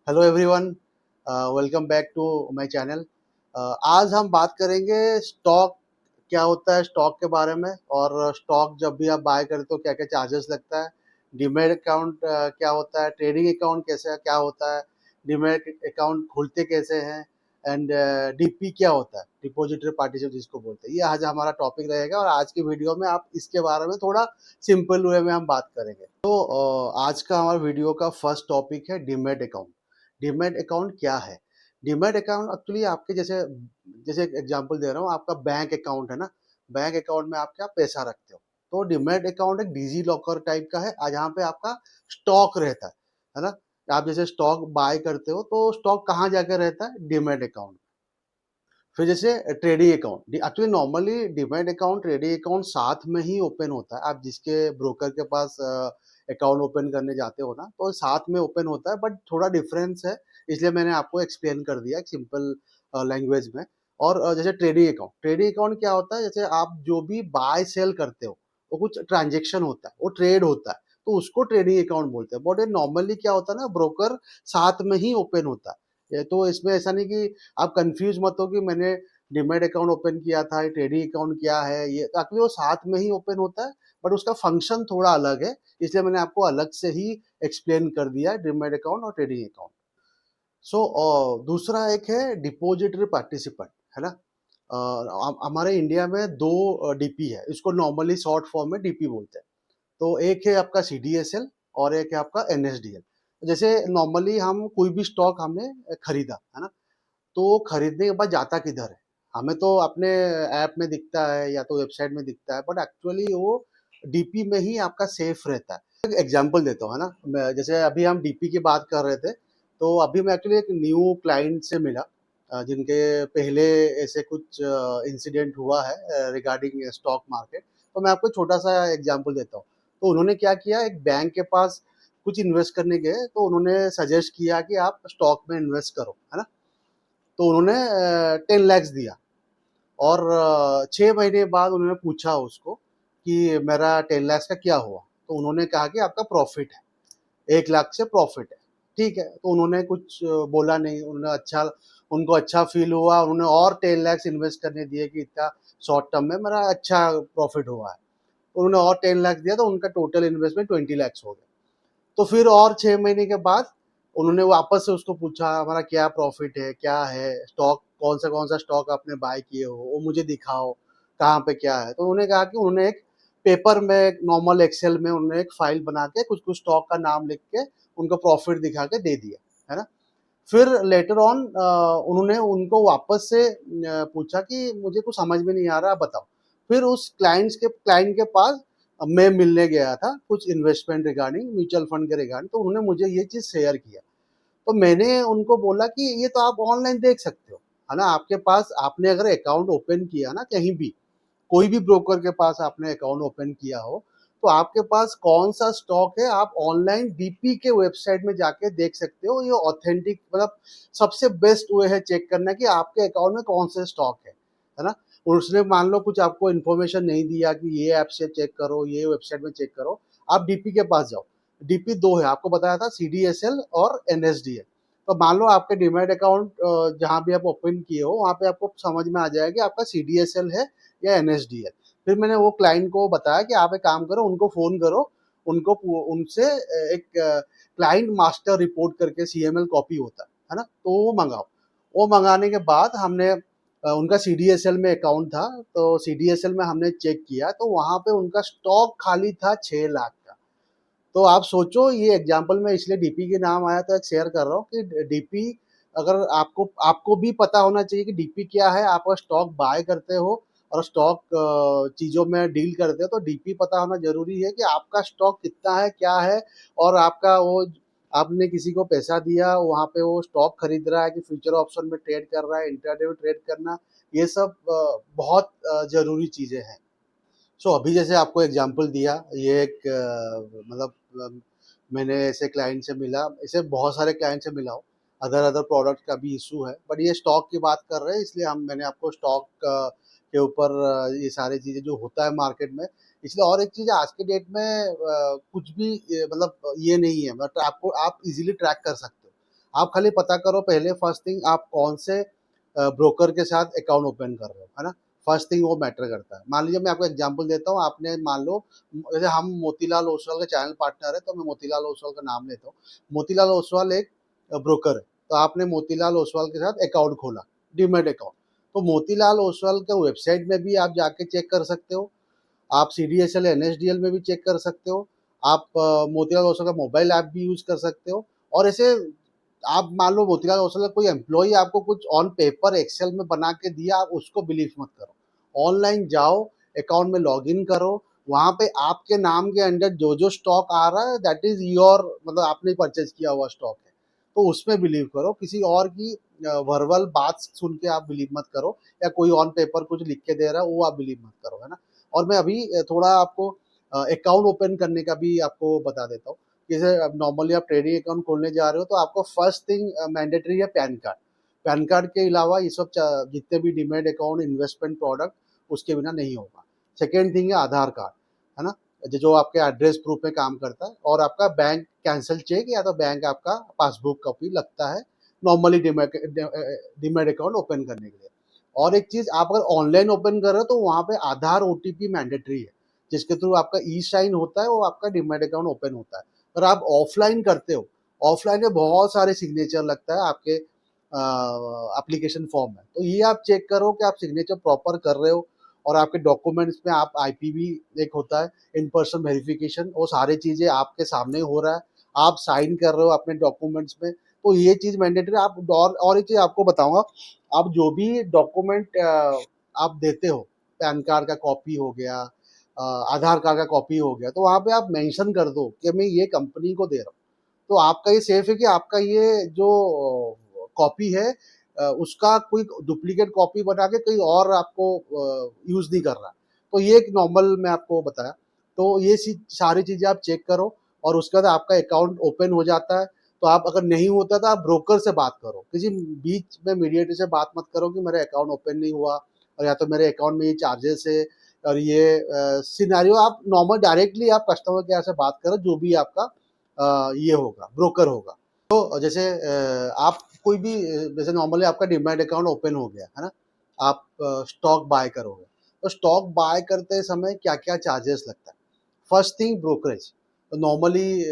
Hello everyone, welcome back to my channel. आज हम बात करेंगे स्टॉक क्या होता है, स्टॉक के बारे में। और स्टॉक जब भी आप बाय करते हो क्या क्या चार्जेस लगता है, डीमैट अकाउंट क्या होता है, ट्रेडिंग अकाउंट कैसे क्या होता है, डीमैट अकाउंट खुलते कैसे हैं, एंड डीपी क्या होता है, डिपॉजिटरी पार्टनरशिप जिसको बोलते हैं। ये आज हमारा टॉपिक रहेगा और आज की वीडियो में आप इसके बारे में थोड़ा सिंपल वे में हम बात करेंगे। तो आज का हमारा वीडियो का फर्स्ट टॉपिक है डीमैट अकाउंट। डीमैट अकाउंट क्या है? डीमैट अकाउंट एक्चुअली आपके जैसे जैसे एग्जांपल दे रहा हूँ, आपका बैंक अकाउंट है ना। बैंक अकाउंट में आप क्या पैसा रखते हो, तो डीमैट अकाउंट एक डिजी लॉकर टाइप का है, जहाँ पे आपका स्टॉक रहता है ना। आप जैसे स्टॉक बाय करते हो तो स्टॉक कहाँ जाकर रहता है, डीमैट अकाउंट। फिर जैसे trading account, actually normally demat account trading account साथ में ही ओपन होता है। आप जिसके ब्रोकर के पास अकाउंट ओपन करने जाते हो ना, तो साथ में ओपन होता है, बट थोड़ा डिफरेंस है। इसलिए मैंने आपको एक्सप्लेन कर दिया सिंपल लैंग्वेज में। और जैसे ट्रेडिंग अकाउंट क्या होता है, जैसे आप जो भी बाय सेल करते हो वो कुछ ट्रांजेक्शन होता है, वो ट्रेड होता है, तो उसको ट्रेडिंग अकाउंट बोलते हैं। बट ये नॉर्मली क्या होता है ना, ब्रोकर साथ में ही ओपन होता है। ये तो इसमें ऐसा नहीं कि आप कंफ्यूज मत हो कि मैंने डीमैट अकाउंट ओपन किया था, ट्रेडिंग अकाउंट क्या है। ये एक्चुअली वो साथ में ही ओपन होता है, बट उसका फंक्शन थोड़ा अलग है। इसलिए मैंने आपको अलग से ही एक्सप्लेन कर दिया है डीमैट अकाउंट और ट्रेडिंग अकाउंट। सो दूसरा एक है डिपॉजिटरी पार्टिसिपेंट, है ना। हमारे इंडिया में दो डीपी है, इसको नॉर्मली शॉर्ट फॉर्म में डीपी बोलते हैं। तो एक है आपका सीडीएसएल और एक है आपका एनएसडीएल। जैसे नॉर्मली हम कोई भी स्टॉक हमने खरीदा है ना, तो खरीदने के बाद जाता किधर है? हमें तो अपने ऐप में दिखता है या तो वेबसाइट में दिखता है, बट एक्चुअली वो डीपी में ही आपका सेफ रहता है। एक एग्जांपल देता हूँ, है ना। जैसे अभी हम डीपी की बात कर रहे थे, तो अभी मैं एक्चुअली एक न्यू क्लाइंट से मिला, जिनके पहले ऐसे कुछ इंसिडेंट हुआ है रिगार्डिंग स्टॉक मार्केट। तो मैं आपको छोटा सा एग्जांपल देता हूँ। तो उन्होंने क्या किया, एक बैंक के पास कुछ इन्वेस्ट करने गए, तो उन्होंने सजेस्ट किया कि आप स्टॉक में इन्वेस्ट करो, है ना। तो उन्होंने 10 lakhs दिया। और 6 महीने बाद उन्होंने पूछा उसको कि मेरा 10 lakhs का क्या हुआ। तो उन्होंने कहा कि आपका प्रॉफिट है, 1 लाख से प्रॉफिट है। ठीक है, तो उन्होंने कुछ बोला नहीं। उन्होंने अच्छा, उनको अच्छा फील हुआ, उन्होंने और 10 lakhs इन्वेस्ट करने दिए कि इतना शॉर्ट टर्म में मेरा अच्छा प्रॉफिट हुआ है। उन्होंने और 10 lakhs दिया, तो उनका टोटल इन्वेस्टमेंट 20 lakhs हो गया। तो फिर और 6 महीने के बाद उन्होंने वापस से उसको पूछा, हमारा क्या प्रॉफिट है, क्या है स्टॉक, कौन सा स्टॉक आपने बाय किए हो, वो मुझे दिखाओ, कहाँ पे क्या है। तो उन्होंने कहा कि उन्होंने एक पेपर में, नॉर्मल एक्सेल में उन्होंने एक फाइल बना के कुछ कुछ स्टॉक का नाम लिख के उनको प्रॉफिट दिखा के दे दिया, है ना। फिर लेटर ऑन उन्होंने उनको वापस से पूछा कि मुझे कुछ समझ में नहीं आ रहा, बताओ। फिर उस क्लाइंट के पास मैं मिलने गया था कुछ इन्वेस्टमेंट रिगार्डिंग, म्यूचुअल फंड के रिगार्डिंग। तो उन्होंने मुझे ये चीज़ शेयर किया। तो मैंने उनको बोला कि ये तो आप ऑनलाइन देख सकते हो, है ना। आपके पास, आपने अगर अकाउंट ओपन किया ना कहीं भी, कोई भी ब्रोकर के पास आपने अकाउंट ओपन किया हो, तो आपके पास कौन सा स्टॉक है, आप ऑनलाइन डीपी के वेबसाइट में जाके देख सकते हो। ये ऑथेंटिक, मतलब सबसे बेस्ट वे है चेक करना कि आपके अकाउंट में कौन से स्टॉक है ना। और उसने मान लो कुछ आपको इन्फॉर्मेशन नहीं दिया कि ये ऐप से चेक करो, ये वेबसाइट में चेक करो, आप डीपी के पास जाओ। डीपी दो है, आपको बताया था, सीडीएसएल और एनएसडीएल। तो मान लो आपके डीमैट अकाउंट जहाँ भी आप ओपन किए हो, वहाँ पे आपको समझ में आ जाएगा कि आपका सीडीएसएल है या एनएसडीएल। फिर मैंने वो क्लाइंट को बताया कि आप एक काम करो, उनको फ़ोन करो, उनको उनसे एक क्लाइंट मास्टर रिपोर्ट करके सीएमएल कॉपी होता है ना, तो वो मंगाओ। वो मंगाने के बाद हमने उनका सीडीएसएल में अकाउंट था, तो सीडीएसएल में हमने चेक किया, तो वहाँ पे उनका स्टॉक खाली था 6 लाख का। तो आप सोचो, ये एग्जांपल में इसलिए डीपी के नाम आया तो शेयर कर रहा हूँ कि डीपी, अगर आपको आपको भी पता होना चाहिए कि डीपी क्या है। आप अगर स्टॉक बाय करते हो और स्टॉक चीज़ों में डील करते हो, तो डीपी पता होना जरूरी है कि आपका स्टॉक कितना है, क्या है। और आपका वो, आपने किसी को पैसा दिया, वहाँ पे वो स्टॉक खरीद रहा है कि फ्यूचर ऑप्शन में ट्रेड कर रहा है, इंट्राडे में ट्रेड करना, ये सब बहुत जरूरी चीज़ें हैं। सो अभी जैसे आपको एग्जांपल दिया, ये एक मतलब मैंने ऐसे क्लाइंट से मिला, ऐसे बहुत सारे क्लाइंट से मिला हूँ। अदर अदर प्रोडक्ट का भी इशू है, बट ये स्टॉक की बात कर रहे हैं, इसलिए हम, मैंने आपको स्टॉक के ऊपर ये सारी चीज़ें जो होता है मार्केट में। इसलिए और एक चीज़, आज के डेट में कुछ भी मतलब ये नहीं है, बट आपको, आप इजीली ट्रैक कर सकते हो। आप खाली पता करो पहले, फर्स्ट थिंग आप कौन से ब्रोकर के साथ अकाउंट ओपन कर रहे हो, है ना। फर्स्ट थिंग वो मैटर करता है। मान लीजिए मैं आपको एग्जांपल देता हूँ, आपने मान लो, जैसे हम मोतीलाल ओसवाल के चैनल पार्टनर है, तो मैं मोतीलाल ओसवाल का नाम लेता हूँ। मोतीलाल ओसवाल एक ब्रोकर है, तो आपने मोतीलाल ओसवाल के साथ अकाउंट खोला, डीमैट अकाउंट। तो मोतीलाल ओसवाल के वेबसाइट में भी आप जाके चेक कर सकते हो, आप CDSL NSDL में भी चेक कर सकते हो, आप मोतीलाल ओसवाल का मोबाइल ऐप भी यूज कर सकते हो। और ऐसे आप मान लो मोतीलाल ओसवाल का कोई एम्प्लॉय आपको कुछ ऑन पेपर एक्सेल में बना के दिया, आप उसको बिलीव मत करो। ऑनलाइन जाओ, अकाउंट में लॉग इन करो, वहां पे आपके नाम के अंडर जो जो स्टॉक आ रहा है दैट इज योर, मतलब आपने परचेज किया हुआ स्टॉक है, तो उसमें बिलीव करो। किसी और की वर्बल बात सुन के आप बिलीव मत करो, या कोई ऑन पेपर कुछ लिख के दे रहा है वो आप बिलीव मत करो, है ना। और मैं अभी थोड़ा आपको अकाउंट ओपन करने का भी आपको बता देता हूँ। जैसे अब नॉर्मली आप ट्रेडिंग अकाउंट खोलने जा रहे हो, तो आपको फर्स्ट थिंग मैंडेटरी है पैन कार्ड। पैन कार्ड के अलावा ये सब जितने भी डीमैट अकाउंट, इन्वेस्टमेंट प्रोडक्ट, उसके बिना नहीं होगा। सेकेंड थिंग है आधार कार्ड, है ना, जो आपके एड्रेस प्रूफ में काम करता है, और आपका बैंक कैंसिल चेक या तो बैंक आपका पासबुक कॉपी लगता है नॉर्मली डीमैट अकाउंट ओपन करने के लिए। और एक चीज, आप अगर ऑनलाइन ओपन कर रहे हो तो वहां पे आधार OTP मैंडेटरी है, जिसके थ्रू आपका ई साइन होता है, वो आपका डीमैट अकाउंट ओपन होता है। अगर आप ऑफलाइन करते हो, ऑफलाइन में बहुत सारे सिग्नेचर लगता है आपके एप्लीकेशन फॉर्म में, तो ये आप चेक करो कि आप सिग्नेचर प्रॉपर कर रहे हो, और आपके डॉक्यूमेंट्स में आप IPV एक होता है, इन पर्सन वेरिफिकेशन, वो सारी चीजें आपके सामने हो रहा है, आप साइन कर रहे हो अपने डॉक्यूमेंट्स में, तो ये चीज मैंडेटरी। आप और एक चीज आपको बताऊंगा, आप जो भी डॉक्यूमेंट आप देते हो, पैन कार्ड का कॉपी हो गया, आधार कार्ड का कॉपी हो गया, तो वहां पे आप मेंशन कर दो कि मैं ये कंपनी को दे रहा हूँ, तो आपका ये सेफ है कि आपका ये जो कॉपी है उसका कोई डुप्लीकेट कॉपी बना के कोई और आपको यूज नहीं कर रहा। तो ये एक नॉर्मल मैं आपको बताया। तो ये सारी चीजें आप चेक करो, और उसके बाद आपका अकाउंट ओपन हो जाता है। तो आप अगर नहीं होता तो आप ब्रोकर से बात करो, किसी बीच में मीडिएटर से बात मत करो कि मेरा अकाउंट ओपन नहीं हुआ, और या तो मेरे अकाउंट में ये चार्जेस है, और ये सिनेरियो। आप नॉर्मल डायरेक्टली आप कस्टमर केयर से बात करो, जो भी आपका ये होगा, ब्रोकर होगा। तो जैसे आप कोई भी जैसे नॉर्मली आपका डीमैट अकाउंट ओपन हो गया, है ना, आप स्टॉक बाय करोगे, तो स्टॉक बाय करते समय क्या क्या चार्जेस लगता है। फर्स्ट थिंग ब्रोकरेज, तो नॉर्मली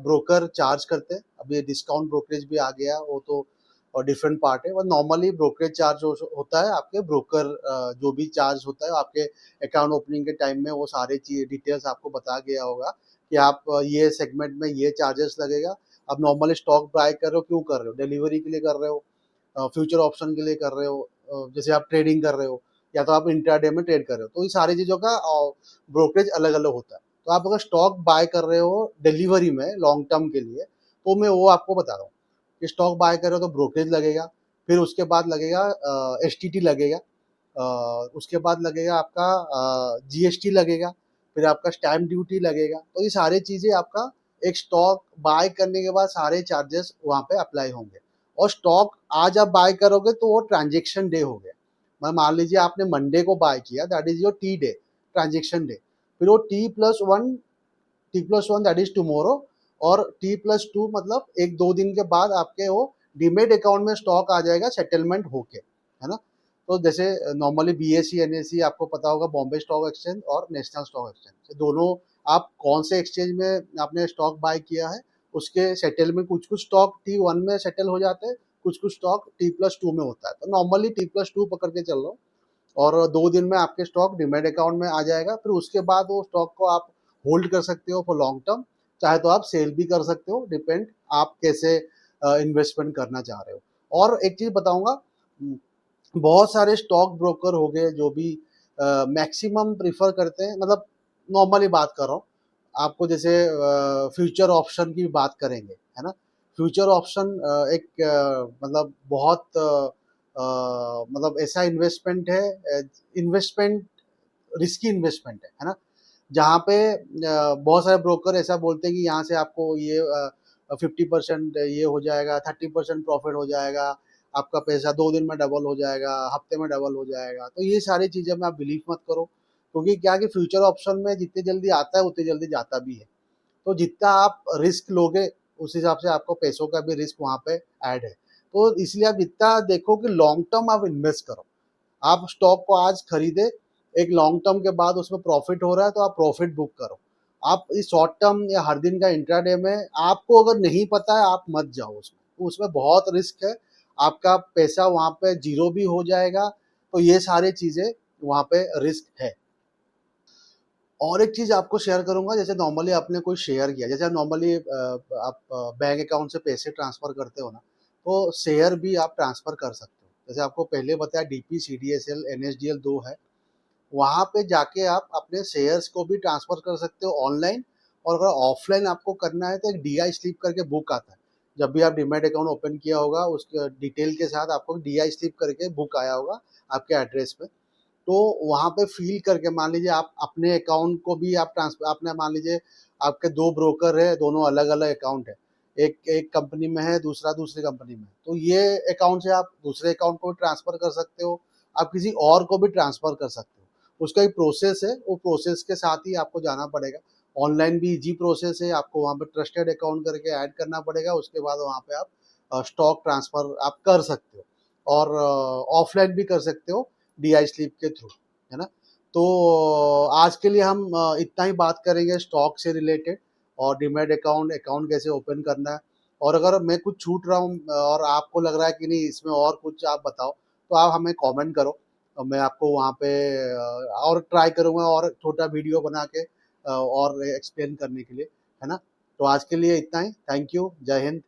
ब्रोकर चार्ज करते हैं, अब ये डिस्काउंट ब्रोकरेज भी आ गया, वो तो और डिफरेंट पार्ट है। और नॉर्मली ब्रोकरेज चार्ज होता है आपके ब्रोकर, जो भी चार्ज होता है आपके अकाउंट ओपनिंग के टाइम में, वो सारे चीज डिटेल्स आपको बता गया होगा कि आप ये सेगमेंट में ये चार्जेस लगेगा। आप नॉर्मली स्टॉक बाय कर रहे हो, क्यों कर रहे हो, डिलीवरी के लिए कर रहे हो, फ्यूचर ऑप्शन के लिए कर रहे हो, जैसे आप ट्रेडिंग कर रहे हो, या तो आप इंट्राडे में ट्रेड कर रहे हो, तो ये सारी चीज़ों का ब्रोकरेज अलग अलग होता है। तो आप अगर स्टॉक बाय कर रहे हो डिलीवरी में लॉन्ग टर्म के लिए, तो मैं वो आपको बता रहा हूँ कि स्टॉक बाय कर रहे हो तो ब्रोकरेज लगेगा, फिर उसके बाद लगेगा STT लगेगा, उसके बाद लगेगा आपका GST लगेगा, फिर आपका स्टैम्प ड्यूटी लगेगा। तो ये सारी चीज़ें आपका एक स्टॉक बाय करने के बाद सारे चार्जेस वहाँ पे अप्लाई होंगे। और स्टॉक आज आप बाय करोगे तो वो ट्रांजेक्शन डे हो गया। मान लीजिए आपने मंडे को बाय किया, that is your T day, transaction day. फिर वो T+1 दैट इज टुमारो, और T+2 मतलब एक दो दिन के बाद आपके वो डीमेट अकाउंट में स्टॉक आ जाएगा सेटलमेंट होके, है ना। तो जैसे नॉर्मली BSE NSE आपको पता होगा, बॉम्बे स्टॉक एक्सचेंज और नेशनल स्टॉक एक्सचेंज, दोनों आप कौन से एक्सचेंज में आपने स्टॉक बाय किया है, उसके सेटलमेंट, कुछ कुछ स्टॉक T1 में सेटल हो जाते हैं, कुछ कुछ स्टॉक T+2 में होता है। तो नॉर्मली T+2 पकड़ के चल रहा हूँ, और 2 दिन में आपके स्टॉक डीमैट अकाउंट में आ जाएगा। फिर उसके बाद वो स्टॉक को आप होल्ड कर सकते हो फॉर लॉन्ग टर्म, चाहे तो आप सेल भी कर सकते हो, डिपेंड आप कैसे इन्वेस्टमेंट करना चाह रहे हो। और एक चीज बताऊंगा, बहुत सारे स्टॉक ब्रोकर हो गए जो भी मैक्सिमम प्रिफर करते हैं, मतलब नॉर्मली बात कर रहा हूँ आपको, जैसे फ्यूचर ऑप्शन की बात करेंगे, है ना। फ्यूचर ऑप्शन एक मतलब बहुत मतलब ऐसा इन्वेस्टमेंट है, इन्वेस्टमेंट रिस्की इन्वेस्टमेंट है ना, जहाँ पे बहुत सारे ब्रोकर ऐसा बोलते हैं कि यहाँ से आपको ये 50% ये हो जाएगा, 30% प्रॉफिट हो जाएगा, आपका पैसा 2 दिन में डबल हो जाएगा, हफ्ते में डबल हो जाएगा। तो ये सारी चीज़ें में आप बिलीव मत करो, क्योंकि क्या कि फ्यूचर ऑप्शन में जितनी जल्दी आता है उतनी जल्दी जाता भी है। तो जितना आप रिस्क लोगे उस हिसाब से आपको पैसों का भी रिस्क वहाँ पे ऐड है। तो इसलिए आप इतना देखो कि लॉन्ग टर्म आप इन्वेस्ट करो। आप स्टॉक को आज खरीदे, एक लॉन्ग टर्म के बाद उसमें प्रॉफिट हो रहा है तो आप प्रॉफिट बुक करो। आप इस शॉर्ट टर्म या हर दिन का इंट्राडे में आपको अगर नहीं पता है, आप मत जाओ उसमें। उसमें बहुत रिस्क है, आपका पैसा वहाँ पे ज़ीरो भी हो जाएगा। तो ये सारी चीज़ें वहाँ पे रिस्क है। और एक चीज़ आपको शेयर करूँगा, जैसे नॉर्मली आपने कोई शेयर किया, जैसे नॉर्मली आप बैंक अकाउंट से पैसे ट्रांसफ़र करते हो ना, तो शेयर भी आप ट्रांसफ़र कर सकते हो। जैसे आपको पहले बताया डीपी, सीडीएसएल, एनएसडीएल 2 है, वहाँ पे जाके आप अपने शेयर्स को भी ट्रांसफ़र कर सकते हो ऑनलाइन। और अगर ऑफलाइन आपको करना है तो एक डीआई स्लिप करके बुक आता है। जब भी आप डीमैट अकाउंट ओपन किया होगा, उसके डिटेल के साथ आपको डीआई स्लिप करके बुक आया होगा आपके एड्रेस पे। तो वहाँ पे फ़ील करके मान लीजिए आप अपने अकाउंट को भी आप ट्रांसफ़र, आपने मान लीजिए आपके 2 ब्रोकर है, दोनों अलग-अलग अकाउंट है। एक एक कंपनी में है, दूसरा दूसरी कंपनी में है। तो ये अकाउंट से आप दूसरे अकाउंट को भी ट्रांसफ़र कर सकते हो, आप किसी और को भी ट्रांसफ़र कर सकते हो। उसका एक प्रोसेस है, वो प्रोसेस के साथ ही आपको जाना पड़ेगा। ऑनलाइन भी ईज़ी प्रोसेस है, आपको वहाँ पे ट्रस्टेड अकाउंट करके ऐड करना पड़ेगा, उसके बाद वहाँ पे आप स्टॉक ट्रांसफ़र आप कर सकते हो। और ऑफ़लाइन भी कर सकते हो डीआई स्लिप के थ्रू, है ना? तो आज के लिए हम इतना ही बात करेंगे स्टॉक से रिलेटेड, और डीमैट अकाउंट अकाउंट कैसे ओपन करना है। और अगर मैं कुछ छूट रहा हूँ और आपको लग रहा है कि नहीं इसमें और कुछ आप बताओ, तो आप हमें कमेंट करो। मैं आपको वहाँ पे और ट्राई करूँगा और छोटा वीडियो बना के और एक्सप्लेन करने के लिए, है ना? तो आज के लिए इतना ही। Thank you. जय हिंद।